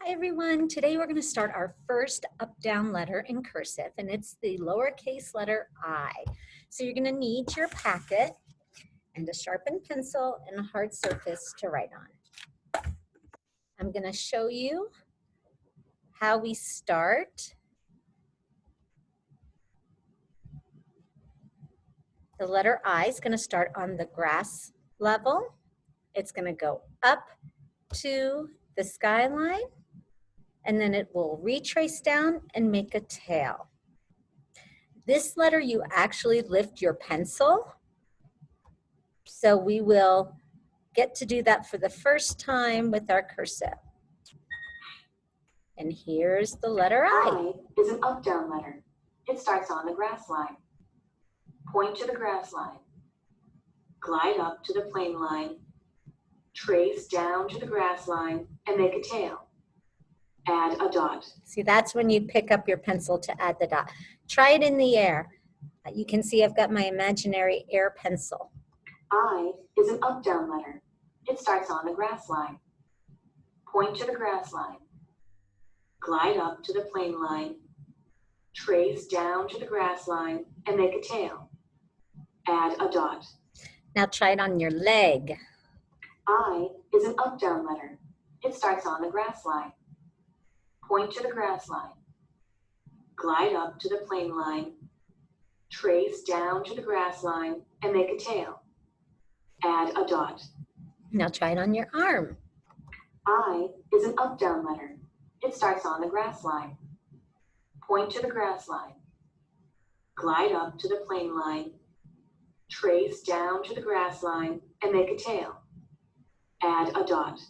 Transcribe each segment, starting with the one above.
Hi everyone, today we're going to start our first up-down letter in cursive, and it's the lowercase letter I. So you're going to need your packet and a sharpened pencil and a hard surface to write on. I'm going to show you how we start. The letter I is going to start on the grass level. It's going to go up to the skyline, and then it will retrace down and make a tail. This letter, you actually lift your pencil. So we will get to do that for the first time with our cursive. And here's the letter I. I is an up-down letter. It starts on the grass line. Point to the grass line. Glide up to the plane line. Trace down to the grass line and make a tail. Add a dot. See, that's when you pick up your pencil to add the dot. Try it in the air. You can see I've got my imaginary air pencil. I is an up-down letter. It starts on the grass line. Point to the grass line. Glide up to the plane line. Trace down to the grass line and make a tail. Add a dot. Now try it on your leg. I is an up-down letter. It starts on the grass line. Point to the grass line. Glide up to the plane line. Trace down to the grass line and make a tail. Add a dot. Now try it on your arm. I is an up-down letter. It starts on the grass line. Point to the grass line. Glide up to the plane line. Trace down to the grass line and make a tail. Add a dot.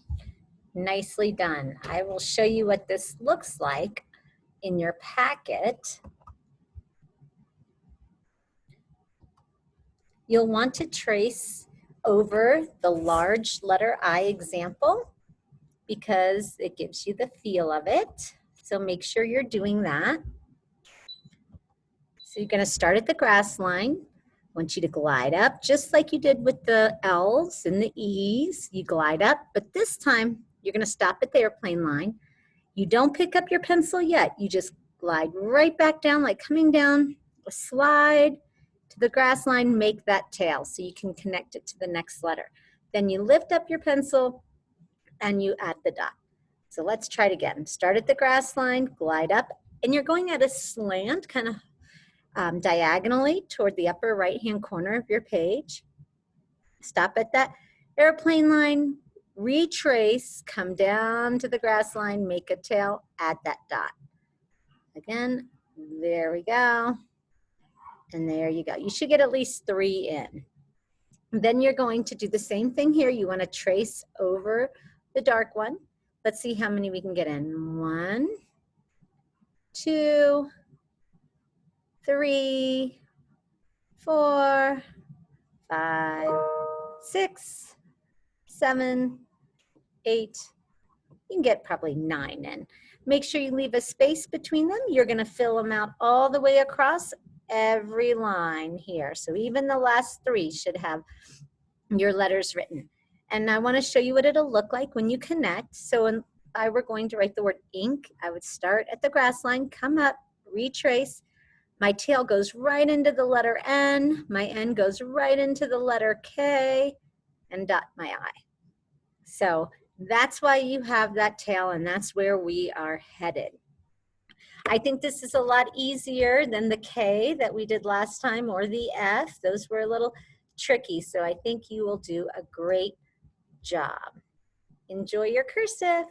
Nicely done. I will show you what this looks like in your packet. You'll want to trace over the large letter I example because it gives you the feel of it. So make sure you're doing that. So you're going to start at the grass line. I want you to glide up just like you did with the L's and the E's. You glide up, but this time you're going to stop at the airplane line. You don't pick up your pencil yet. You just glide right back down, like coming down a slide to the grass line, make that tail so you can connect it to the next letter. Then you lift up your pencil and you add the dot. So let's try it again. Start at the grass line, glide up, and you're going at a slant, kind of diagonally toward the upper right-hand corner of your page. Stop at that airplane line, retrace, come down to the grass line, make a tail, add that dot. Again, there we go. And there you go. You should get at least 3 in. Then you're going to do the same thing here. You want to trace over the dark one. Let's see how many we can get in. 1, 2, 3, 4, 5, 6, 7, 8. You can get probably 9 in. Make sure you leave a space between them. You're going to fill them out all the way across every line here. So even the last 3 should have your letters written. And I want to show you what it'll look like when you connect. So if I were going to write the word ink, I would start at the grass line, come up, retrace. My tail goes right into the letter N. My N goes right into the letter K and dot my I. So that's why you have that tail, and that's where we are headed. I think this is a lot easier than the K that we did last time or the F. Those were a little tricky, so I think you will do a great job. Enjoy your cursive.